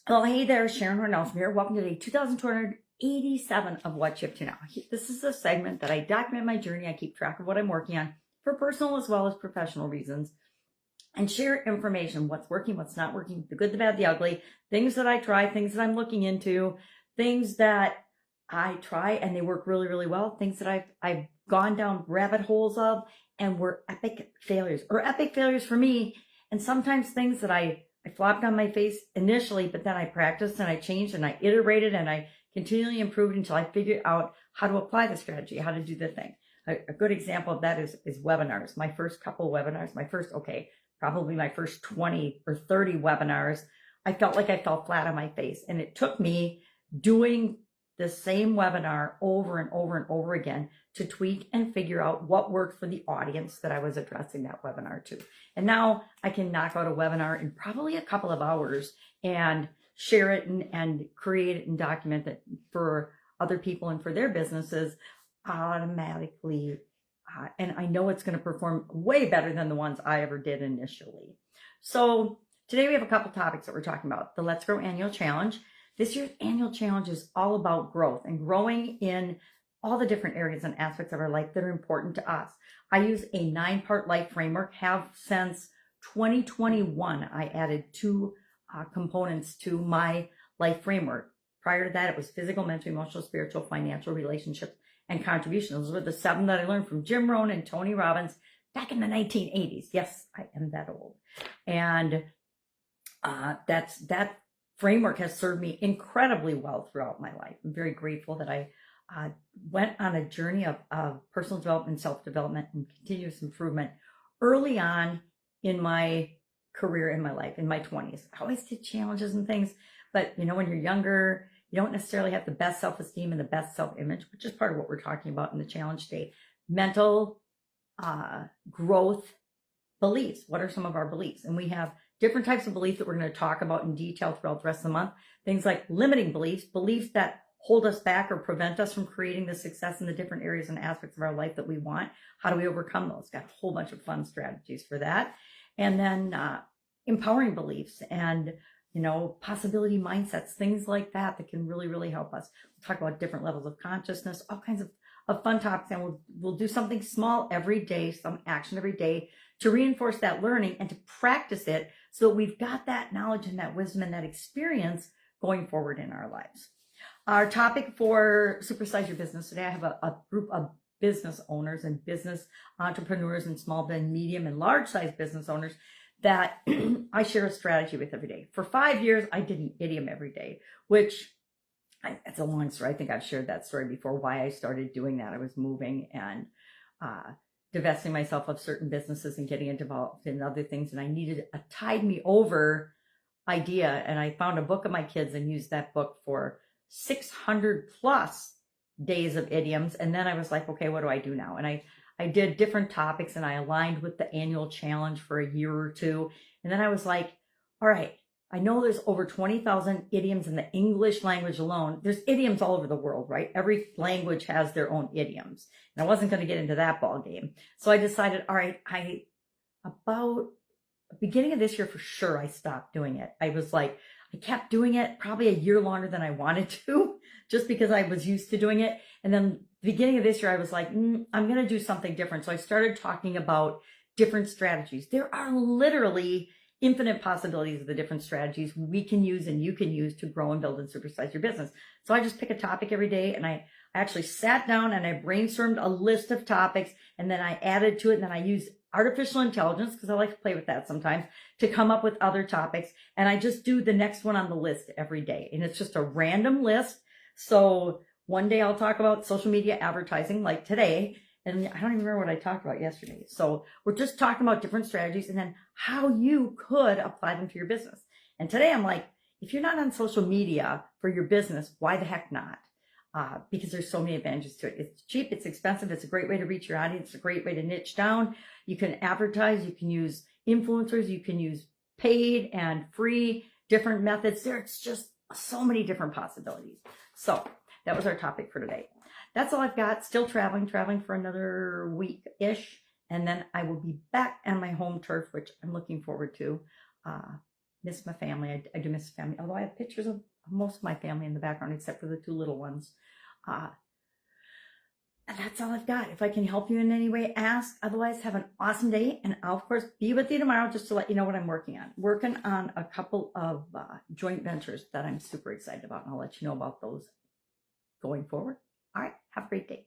Well, hey there, Sharon Horne-Ellstrom here. Welcome to day 2287 of What You Have to Know. This is a segment that I document my journey. I keep track of what I'm working on for personal as well as professional reasons and share information, what's working, what's not working, the good, the bad, the ugly, things that I try, things that I'm looking into, things that I try and they work really, really well, things that I've gone down rabbit holes of and were epic failures for me. And sometimes things that I flopped on my face initially, but then I practiced and I changed and I iterated and I continually improved until I figured out how to apply the strategy, how to do the thing. A good example of that is webinars. My first couple webinars, probably my first 20 or 30 webinars, I felt like I fell flat on my face. And it took me doing the same webinar over and over and over again to tweak and figure out what worked for the audience that I was addressing that webinar to. And now I can knock out a webinar in probably a couple of hours and share it and create it and document it for other people and for their businesses automatically. And I know it's going to perform way better than the ones I ever did initially. So today we have a couple topics that we're talking about. The Let's Grow Annual Challenge. This year's annual challenge is all about growth and growing in all the different areas and aspects of our life that are important to us. I use a 9-part life framework, have since 2021. I added 2 components to my life framework. Prior to that, it was physical, mental, emotional, spiritual, financial, relationships, and contribution. Those were the 7 that I learned from Jim Rohn and Tony Robbins back in the 1980s. Yes, I am that old. And that framework has served me incredibly well throughout my life. I'm very grateful that I went on a journey of personal development, self-development, and continuous improvement early on in my career, in my life, in my 20s. I always did challenges and things, but when you're younger, you don't necessarily have the best self-esteem and the best self-image, which is part of what we're talking about in the challenge state. Mental growth beliefs. What are some of our beliefs? And we have different types of beliefs that we're going to talk about in detail throughout the rest of the month. Things like limiting beliefs, beliefs that hold us back or prevent us from creating the success in the different areas and aspects of our life that we want. How do we overcome those? Got a whole bunch of fun strategies for that. And then empowering beliefs and possibility mindsets, things like that can really, really help us. We'll talk about different levels of consciousness, all kinds of fun topics, and we'll do something small every day, some action every day to reinforce that learning and to practice it so that we've got that knowledge and that wisdom and that experience going forward in our lives. Our topic for Supersize Your Business today, I have a group of business owners and business entrepreneurs and small and medium and large size business owners that I share a strategy with every day. For 5 years, I did an idiom every day, which it's a long story. I think I've shared that story before, why I started doing that. I was moving and divesting myself of certain businesses and getting involved in other things. And I needed a tide me over idea. And I found a book of my kids and used that book for 600 plus days of idioms. And then I was like, okay, what do I do now? And I did different topics and I aligned with the annual challenge for a year or two. And then I was like, all right, I know there's over 20,000 idioms in the English language alone. There's idioms all over the world, right? Every language has their own idioms. And I wasn't going to get into that ball game. So I decided, all right, about the beginning of this year for sure, I stopped doing it. I was like, I kept doing it probably a year longer than I wanted to, just because I was used to doing it. And then the beginning of this year, I was like, I'm going to do something different. So I started talking about different strategies. There are literally infinite possibilities of the different strategies we can use and you can use to grow and build and supersize your business. So I just pick a topic every day and I actually sat down and I brainstormed a list of topics and then I added to it and then I used artificial intelligence, because I like to play with that sometimes, to come up with other topics. And I just do the next one on the list every day. And it's just a random list. So one day I'll talk about social media advertising like today. And I don't even remember what I talked about yesterday. So we're just talking about different strategies and then how you could apply them to your business. And today I'm like, if you're not on social media for your business, why the heck not? Because there's so many advantages to it. It's cheap, it's expensive, it's a great way to reach your audience, it's a great way to niche down. You can advertise, you can use influencers, you can use paid and free, different methods. There's just so many different possibilities. So that was our topic for today. That's all I've got. Still traveling for another week-ish. And then I will be back on my home turf, which I'm looking forward to. miss my family. I do miss family, although I have pictures of most of my family in the background, except for the two little ones. And that's all I've got. If I can help you in any way, ask. Otherwise, have an awesome day. And I'll, of course, be with you tomorrow just to let you know what I'm working on. Working on a couple of joint ventures that I'm super excited about. And I'll let you know about those going forward. All right. Have a great day.